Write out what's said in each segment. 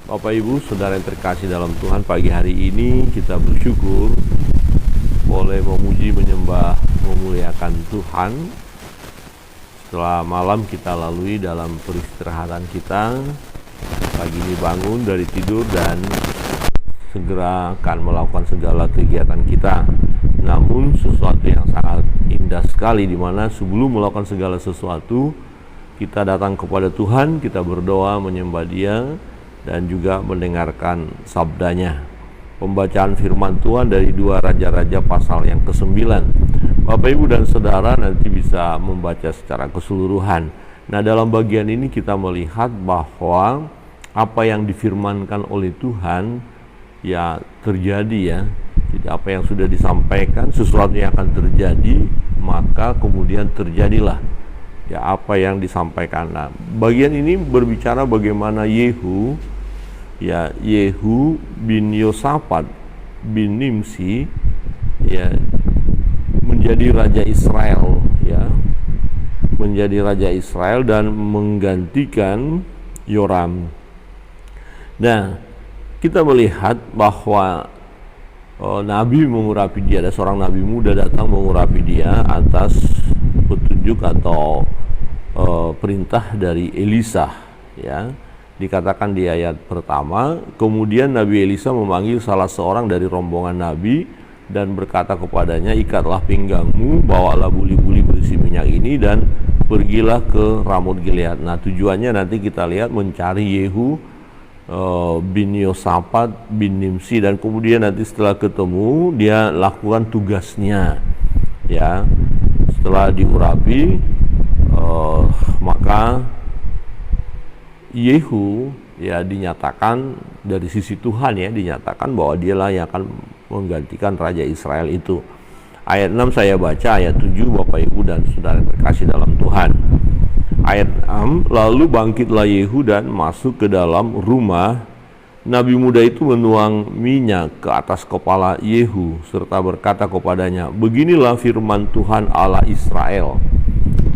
Bapak Ibu, saudara yang terkasih dalam Tuhan, pagi hari ini kita bersyukur boleh memuji, menyembah, memuliakan Tuhan. Setelah malam kita lalui dalam peristirahatan kita, pagi ini bangun dari tidur dan segera akan melakukan segala kegiatan kita. Namun sesuatu yang sangat indah sekali, di mana sebelum melakukan segala sesuatu, kita datang kepada Tuhan, kita berdoa, menyembah Dia, dan juga mendengarkan sabdanya. Pembacaan firman Tuhan dari 2 Raja-Raja pasal yang ke-9. Bapak Ibu dan Saudara nanti bisa membaca secara keseluruhan. Nah, dalam bagian ini kita melihat bahwa apa yang difirmankan oleh Tuhan ya terjadi ya. Jadi apa yang sudah disampaikan, sesuatu yang akan terjadi, maka kemudian terjadilah ya apa yang disampaikan. Nah, bagian ini berbicara bagaimana Yehu bin Yosafat bin Nimsi ya menjadi raja Israel ya, menjadi raja Israel dan menggantikan Yoram. Nah, kita melihat bahwa Nabi mengurapi dia, ada seorang nabi muda datang mengurapi dia atas petunjuk atau perintah dari Elisa ya. Dikatakan di ayat pertama, kemudian Nabi Elisa memanggil salah seorang dari rombongan Nabi dan berkata kepadanya, ikatlah pinggangmu, bawalah buli-buli berisi minyak ini dan pergilah ke Ramot Gilead. Nah, tujuannya nanti kita lihat mencari Yehu bin Yosafat bin Nimsi, dan kemudian nanti setelah ketemu dia lakukan tugasnya ya. Setelah diurapi maka Yehu ya dinyatakan dari sisi Tuhan ya, dinyatakan bahwa dialah yang akan menggantikan raja Israel itu. Ayat 6 saya baca, ayat 7 Bapak Ibu dan Saudara yang terkasih dalam Tuhan. Ayat 6, lalu bangkitlah Yehu dan masuk ke dalam rumah. Nabi muda itu menuang minyak ke atas kepala Yehu serta berkata kepadanya, beginilah firman Tuhan Allah Israel,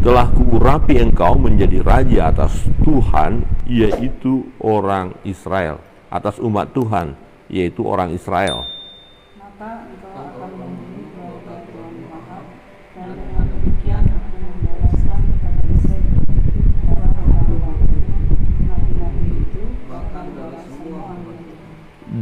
telah kuurapi engkau menjadi raja atas Tuhan, yaitu orang Israel, atas umat Tuhan, yaitu orang Israel. Maka engkau akan membunuh keluarga Tuhan Ahab, dan dengan demikian akan membalaskan kepada Israel dalam waktu nabi-nabi itu akan membalas semua.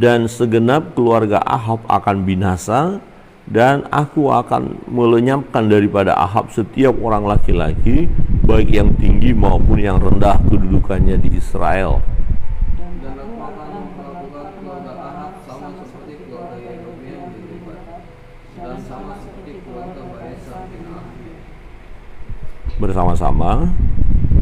Dan segenap keluarga Ahab akan binasa, dan aku akan melenyapkan daripada Ahab setiap orang laki-laki, baik yang tinggi maupun yang rendah kedudukannya di Israel. Dan aku akan memperlakukan keluarga Ahab sama seperti keluarga Yerobeam di Gilead, dan sama seperti keluarga Baesa bin Ahia. Bersama-sama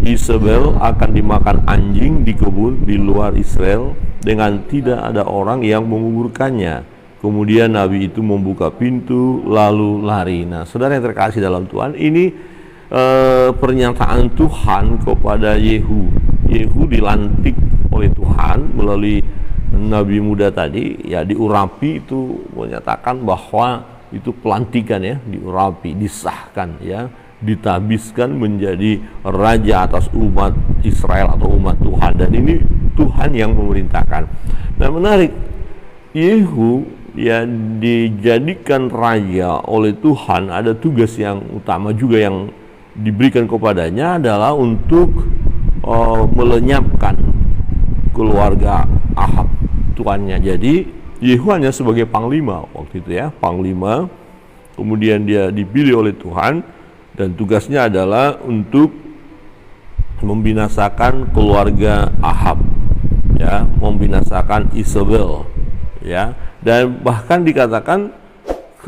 Isabel akan dimakan anjing di kebun di luar Israel, dengan tidak ada orang yang menguburkannya. Kemudian Nabi itu membuka pintu lalu lari. Nah, saudara yang terkasih dalam Tuhan, ini pernyataan Tuhan kepada Yehu. Yehu dilantik oleh Tuhan melalui Nabi muda tadi ya, diurapi, itu menyatakan bahwa itu pelantikan ya, diurapi, disahkan ya, ditabiskan menjadi raja atas umat Israel atau umat Tuhan, dan ini Tuhan yang memerintahkan. Nah, menarik, Yehu ya dijadikan raja oleh Tuhan. Ada tugas yang utama juga yang diberikan kepadanya, adalah untuk melenyapkan keluarga Ahab, tuannya. Jadi Yehu hanya sebagai panglima waktu itu ya, panglima. Kemudian dia dipilih oleh Tuhan dan tugasnya adalah untuk membinasakan keluarga Ahab ya, membinasakan Isabel ya. Dan bahkan dikatakan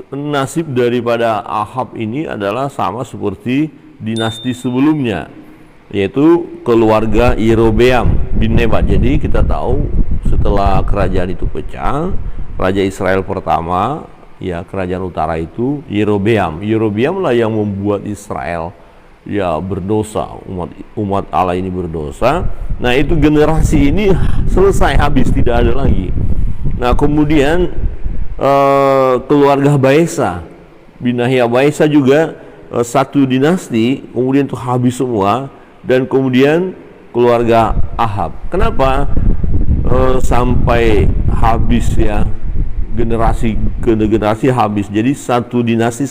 nasib daripada Ahab ini adalah sama seperti dinasti sebelumnya, yaitu keluarga Yerobeam bin Nebat. Jadi kita tahu setelah kerajaan itu pecah, raja Israel pertama ya, kerajaan utara itu Yerobeam. Yerobeam lah yang membuat Israel ya berdosa, umat Allah ini berdosa. Nah, itu generasi ini selesai, habis, tidak ada lagi. Nah, kemudian keluarga Baesa bin Ahia, Baesa juga satu dinasti, kemudian itu habis semua. Dan kemudian keluarga Ahab. Kenapa? sampai habis ya, generasi ke generasi habis. Jadi satu dinasti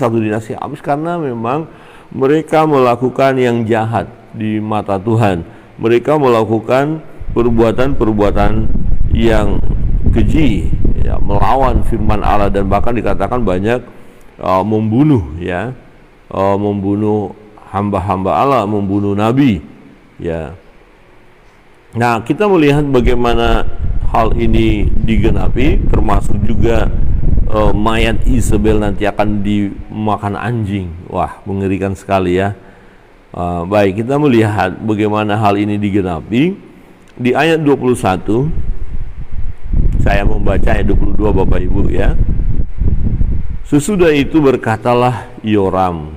habis karena memang mereka melakukan yang jahat di mata Tuhan. Mereka melakukan perbuatan-perbuatan yang keji ya, melawan firman Allah, dan bahkan dikatakan banyak membunuh ya, membunuh hamba-hamba Allah, membunuh nabi ya. Nah, kita melihat bagaimana hal ini digenapi, termasuk juga mayat Isabel nanti akan dimakan anjing. Wah, mengerikan sekali ya. Baik, kita melihat bagaimana hal ini digenapi di ayat 21. Saya membaca ayat 22 Bapak Ibu ya. Sesudah itu berkatalah Yoram,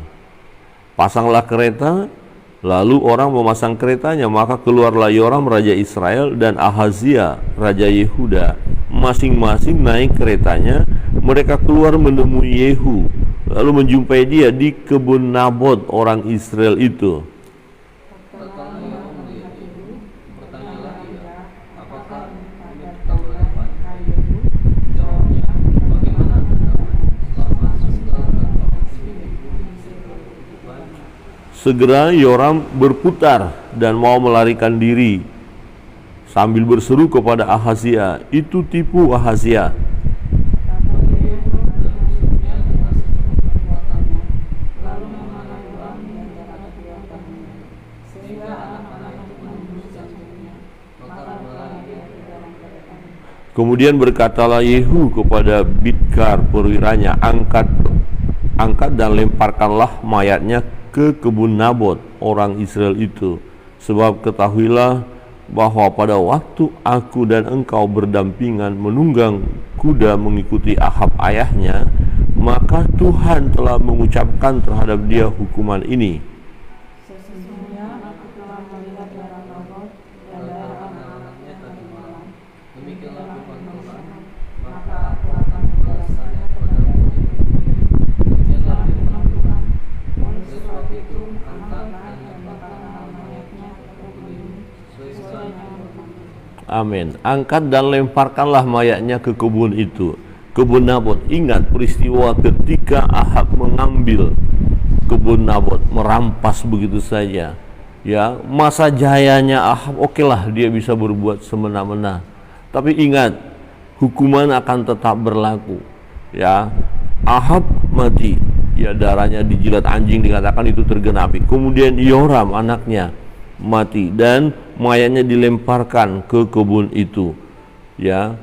pasanglah kereta. Lalu orang memasang keretanya, maka keluarlah Yoram raja Israel dan Ahazia raja Yehuda, masing-masing naik keretanya. Mereka keluar menemui Yehu, lalu menjumpai dia di kebun Nabot orang Israel itu. Segera Yoram berputar dan mau melarikan diri sambil berseru kepada Ahazia, "Itu tipu Ahazia." Kemudian berkatalah Yehu kepada Bidkar perwiranya, angkat dan lemparkanlah mayatnya ke kebun Nabot orang Israel itu, sebab ketahuilah bahwa pada waktu aku dan engkau berdampingan menunggang kuda mengikuti Ahab ayahnya, maka Tuhan telah mengucapkan terhadap dia hukuman ini. Sesungguhnya aku telah melihat darah Nabot dan darah anak-anaknya tadi malam. Demikianlah firman Tuhan, maka aku akan membalasnya kepadamu. Demikianlah firman Tuhan. Oleh sebab itu, angkatlah dan lemparkanlah mayatnya ke kebun ini sesuai dengan firman Tuhan. Amin. Angkat dan lemparkanlah mayatnya ke kebun itu, kebun Nabot. Ingat peristiwa ketika Ahab mengambil kebun Nabot, merampas begitu saja. Ya, masa jayanya Ahab, okelah dia bisa berbuat semena-mena. Tapi ingat, hukuman akan tetap berlaku. Ya, Ahab mati, ya darahnya dijilat anjing, dikatakan itu tergenapi. Kemudian Yoram anaknya mati dan mayatnya dilemparkan ke kebun itu. Ya.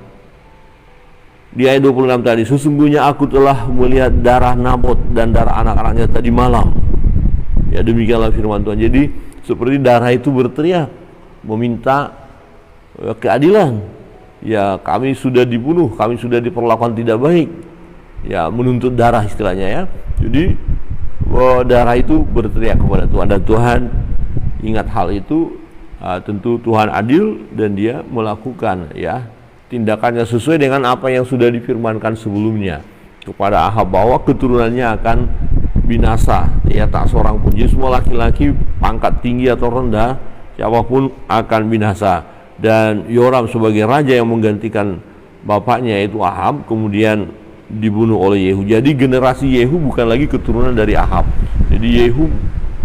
Di ayat 26 tadi, sesungguhnya aku telah melihat darah Nabot dan darah anak-anaknya tadi malam. Ya, demikianlah firman Tuhan. Jadi seperti darah itu berteriak meminta keadilan. Ya, kami sudah dibunuh, kami sudah diperlakukan tidak baik. Ya, menuntut darah istilahnya ya. Jadi darah itu berteriak kepada Tuhan, dan Tuhan ingat hal itu. Tentu Tuhan adil dan dia melakukan ya tindakannya sesuai dengan apa yang sudah difirmankan sebelumnya kepada Ahab, bahwa keturunannya akan binasa ya, tak seorang pun. Jadi semua laki-laki pangkat tinggi atau rendah siapapun akan binasa. Dan Yoram sebagai raja yang menggantikan bapaknya yaitu Ahab kemudian dibunuh oleh Yehu. Jadi generasi Yehu bukan lagi keturunan dari Ahab. Jadi Yehu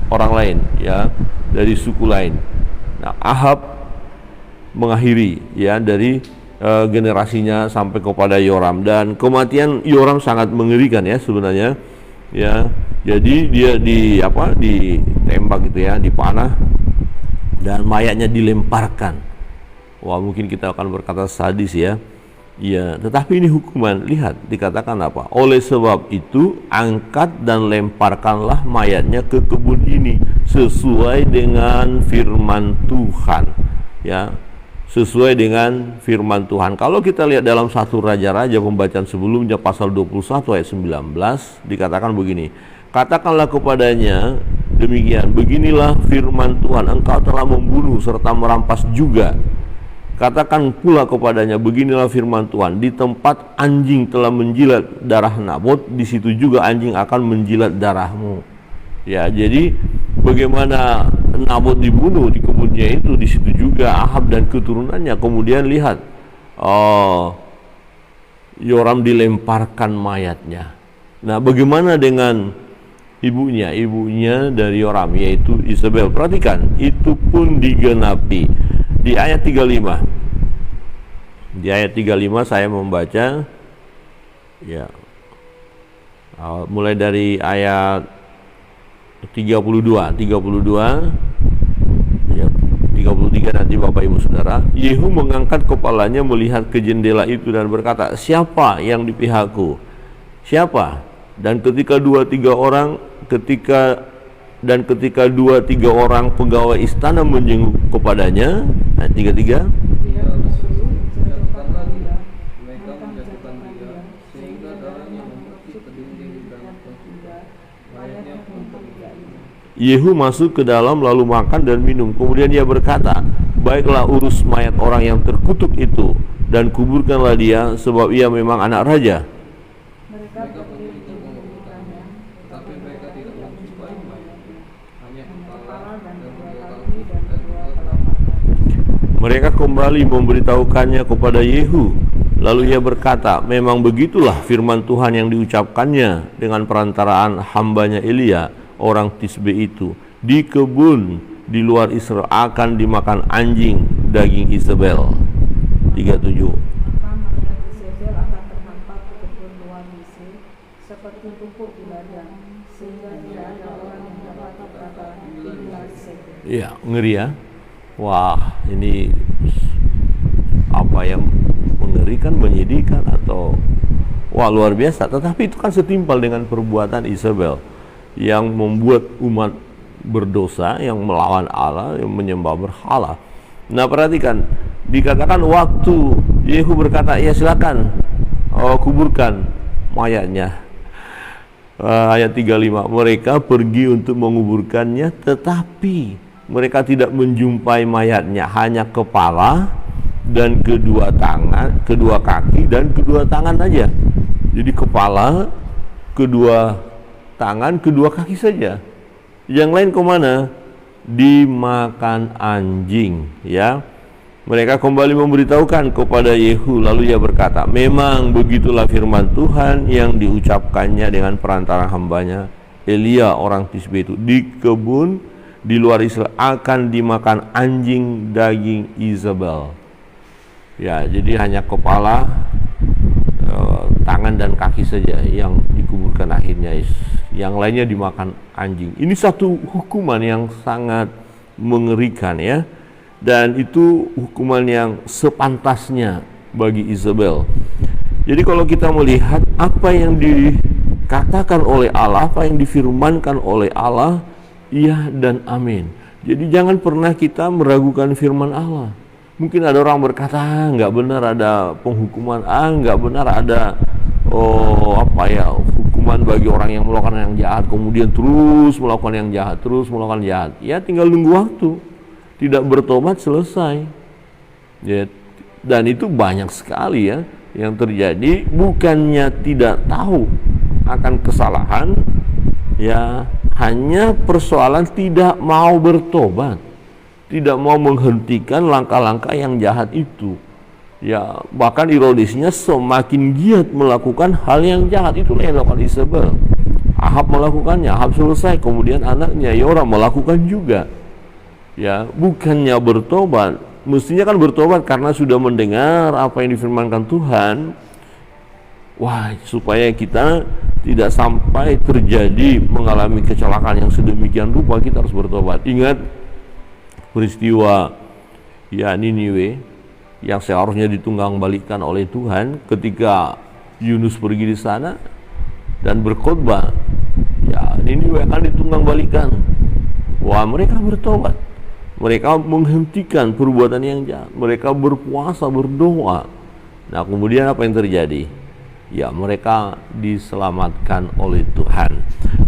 orang lain ya, dari suku lain. Nah, Ahab mengakhiri ya dari generasinya sampai kepada Yoram, dan kematian Yoram sangat mengerikan ya sebenarnya ya. Jadi dia ditembak gitu ya, dipanah dan mayatnya dilemparkan. Wah, mungkin kita akan berkata sadis ya. Ya, tetapi ini hukuman. Lihat dikatakan apa? Oleh sebab itu angkat dan lemparkanlah mayatnya ke kebun ini sesuai dengan firman Tuhan. Ya, sesuai dengan firman Tuhan. Kalau kita lihat dalam 1 Raja-Raja pembacaan sebelumnya pasal 21 ayat 19 dikatakan begini. Katakanlah kepadanya demikian, beginilah firman Tuhan, engkau telah membunuh serta merampas juga. Katakan pula kepadanya, beginilah firman Tuhan, di tempat anjing telah menjilat darah Nabot, di situ juga anjing akan menjilat darahmu. Ya, jadi bagaimana Nabot dibunuh di kebunnya itu, di situ juga Ahab dan keturunannya. Kemudian lihat Yoram dilemparkan mayatnya. Nah, bagaimana dengan ibunya? Ibunya dari Yoram, yaitu Isabel. Perhatikan, itu pun digenapi di ayat 35. Di ayat 35 saya membaca ya, mulai dari ayat 32 ya, 33 nanti Bapak Ibu Saudara. Yehu mengangkat kepalanya melihat ke jendela itu dan berkata, siapa yang di pihakku? Siapa? Dan ketika dua tiga orang pegawai istana menjenguk kepadanya. Ayat 33. Yehu masuk ke dalam lalu makan dan minum. Kemudian dia berkata, baiklah, urus mayat orang yang terkutuk itu dan kuburkanlah dia, sebab ia memang anak raja. Mereka kembali memberitahukannya kepada Yehu. Lalu ia berkata, memang begitulah firman Tuhan yang diucapkannya dengan perantaraan hambanya Elia orang Tisbe itu. Di kebun di luar Israel akan dimakan anjing daging Isabel. 37. Isabel akan terhampar ke kebun luar Mesir seperti pupuk di ladang, sehingga tidak ada orang yang dapat berkata, inilah Isabel. Iya, ngeri ya. Wah, ini apa yang mengerikan, menyedihkan, atau wah, luar biasa. Tetapi itu kan setimpal dengan perbuatan Isabel yang membuat umat berdosa, yang melawan Allah, yang menyembah berhala. Nah, perhatikan, dikatakan waktu Yehu berkata, ya silakan kuburkan mayatnya. Ayat 35, mereka pergi untuk menguburkannya, tetapi mereka tidak menjumpai mayatnya, hanya kepala dan kedua kaki dan kedua tangan saja. Jadi kepala, kedua tangan, kedua kaki saja. Yang lain kemana? Dimakan anjing, ya. Mereka kembali memberitahukan kepada Yehu, lalu ia berkata, memang begitulah firman Tuhan yang diucapkannya dengan perantara hambanya Elia orang Tisbe itu. Di kebun di luar Israel akan dimakan anjing daging Isabel. Ya, jadi hanya kepala, tangan dan kaki saja yang dikuburkan akhirnya. Yang lainnya dimakan anjing. Ini satu hukuman yang sangat mengerikan, ya. Dan itu hukuman yang sepantasnya bagi Isabel. Jadi kalau kita melihat apa yang dikatakan oleh Allah, apa yang difirmankan oleh Allah, iya dan amin. Jadi jangan pernah kita meragukan firman Allah. Mungkin ada orang berkata, nggak benar ada penghukuman, nggak benar ada hukuman bagi orang yang melakukan yang jahat, kemudian terus melakukan yang jahat, ya tinggal nunggu waktu, tidak bertobat selesai, ya. Dan itu banyak sekali, ya, yang terjadi. Bukannya tidak tahu akan kesalahan, ya, hanya persoalan tidak mau bertobat, tidak mau menghentikan langkah-langkah yang jahat itu. Ya, bahkan ironisnya semakin giat melakukan hal yang jahat. Itulah yang dilakukan Isabel. Ahab melakukannya, Ahab selesai, kemudian anaknya Yoram melakukan juga. Ya, bukannya bertobat. Mestinya kan bertobat karena sudah mendengar apa yang difirmankan Tuhan. Wah, supaya kita tidak sampai terjadi mengalami kecelakaan yang sedemikian rupa, kita harus bertobat. Ingat peristiwa Niniwe yang seharusnya ditunggang balikan oleh Tuhan ketika Yunus pergi di sana dan berkhotbah, ya Niniwe akan ditunggang balikan. Wah, mereka bertobat, mereka menghentikan perbuatan yang jahat, mereka berpuasa, berdoa. Nah, kemudian apa yang terjadi? Ya, mereka diselamatkan oleh Tuhan.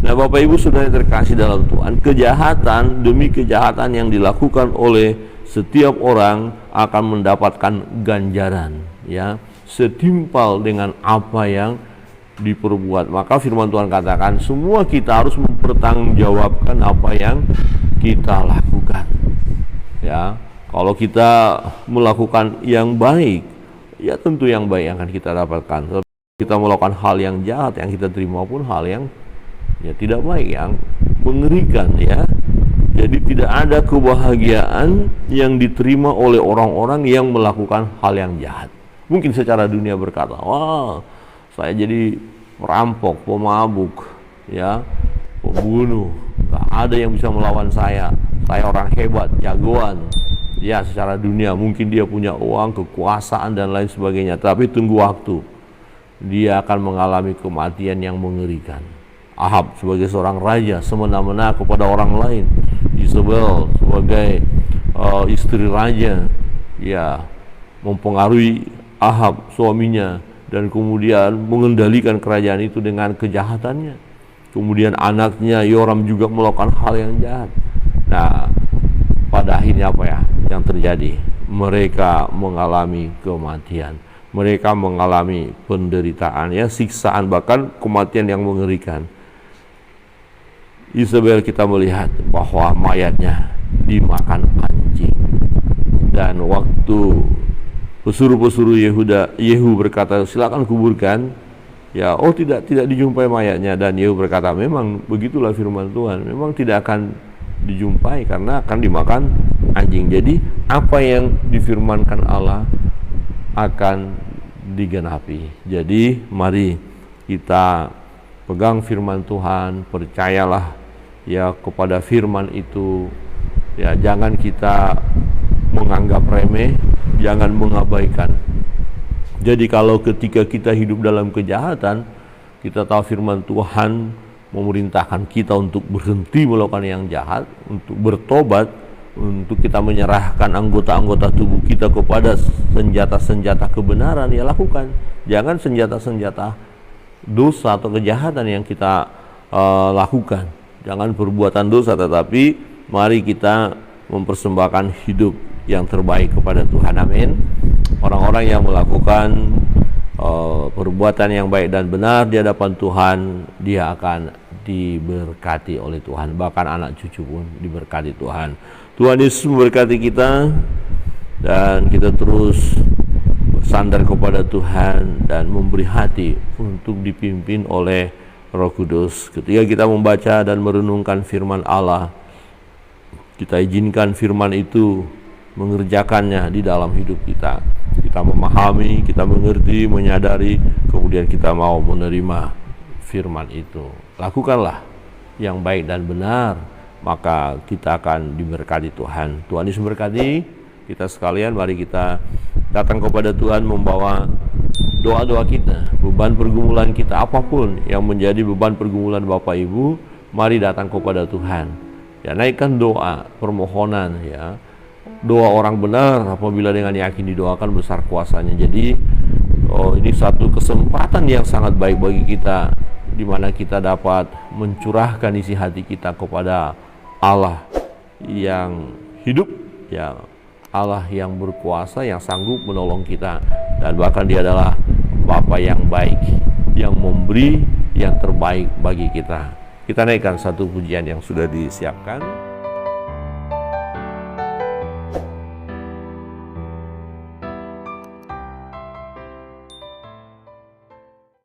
Nah, Bapak Ibu Saudara yang terkasih dalam Tuhan, kejahatan demi kejahatan yang dilakukan oleh setiap orang akan mendapatkan ganjaran, ya, setimpal dengan apa yang diperbuat. Maka firman Tuhan katakan, semua kita harus mempertanggungjawabkan apa yang kita lakukan. Ya, kalau kita melakukan yang baik, ya tentu yang baik yang akan kita dapatkan. Kita melakukan hal yang jahat, yang kita terima pun hal yang ya tidak baik, yang mengerikan ya. Jadi tidak ada kebahagiaan yang diterima oleh orang-orang yang melakukan hal yang jahat. Mungkin secara dunia berkata, wah saya jadi perampok, pemabuk, ya, pembunuh, gak ada yang bisa melawan saya orang hebat, jagoan. Ya secara dunia mungkin dia punya uang, kekuasaan dan lain sebagainya. Tapi tunggu waktu, dia akan mengalami kematian yang mengerikan. Ahab sebagai seorang raja semena-mena kepada orang lain, Isabel sebagai istri raja, ya mempengaruhi Ahab suaminya dan kemudian mengendalikan kerajaan itu dengan kejahatannya. Kemudian anaknya Yoram juga melakukan hal yang jahat. Nah, pada akhirnya apa ya yang terjadi? Mereka mengalami kematian, mereka mengalami penderitaan, ya, siksaan, bahkan kematian yang mengerikan. Isabel kita melihat bahwa mayatnya dimakan anjing. Dan waktu pesuruh-pesuruh Yehu berkata, silakan kuburkan. Ya, oh tidak dijumpai mayatnya. Dan Yehu berkata, memang begitulah firman Tuhan, memang tidak akan dijumpai karena akan dimakan anjing. Jadi apa yang difirmankan Allah akan digenapi. Jadi mari kita pegang firman Tuhan, percayalah ya kepada firman itu. Ya, jangan kita menganggap remeh, jangan mengabaikan. Jadi kalau ketika kita hidup dalam kejahatan, kita tahu firman Tuhan memerintahkan kita untuk berhenti melakukan yang jahat, untuk bertobat, untuk kita menyerahkan anggota-anggota tubuh kita kepada senjata-senjata kebenaran, ya lakukan. Jangan senjata-senjata dosa atau kejahatan yang kita lakukan. Jangan perbuatan dosa, tetapi mari kita mempersembahkan hidup yang terbaik kepada Tuhan. Amin. Orang-orang yang melakukan perbuatan yang baik dan benar di hadapan Tuhan, dia akan diberkati oleh Tuhan. Bahkan anak cucu pun diberkati Tuhan. Tuhan Yesus memberkati kita, dan kita terus bersandar kepada Tuhan dan memberi hati untuk dipimpin oleh Roh Kudus. Ketika kita membaca dan merenungkan firman Allah, kita izinkan firman itu mengerjakannya di dalam hidup kita. Kita memahami, kita mengerti, menyadari, kemudian kita mau menerima firman itu. Lakukanlah yang baik dan benar, maka kita akan diberkati Tuhan. Tuhan Yesus memberkati kita sekalian. Mari kita datang kepada Tuhan membawa doa-doa kita, beban pergumulan kita, apapun yang menjadi beban pergumulan Bapak Ibu, mari datang kepada Tuhan. Ya, naikkan doa, permohonan, ya. Doa orang benar apabila dengan yakin didoakan besar kuasanya. Jadi ini satu kesempatan yang sangat baik bagi kita, di mana kita dapat mencurahkan isi hati kita kepada Allah yang hidup, ya, Allah yang berkuasa, yang sanggup menolong kita, dan bahkan Dia adalah Bapa yang baik, yang memberi yang terbaik bagi kita. Kita naikkan satu pujian yang sudah disiapkan.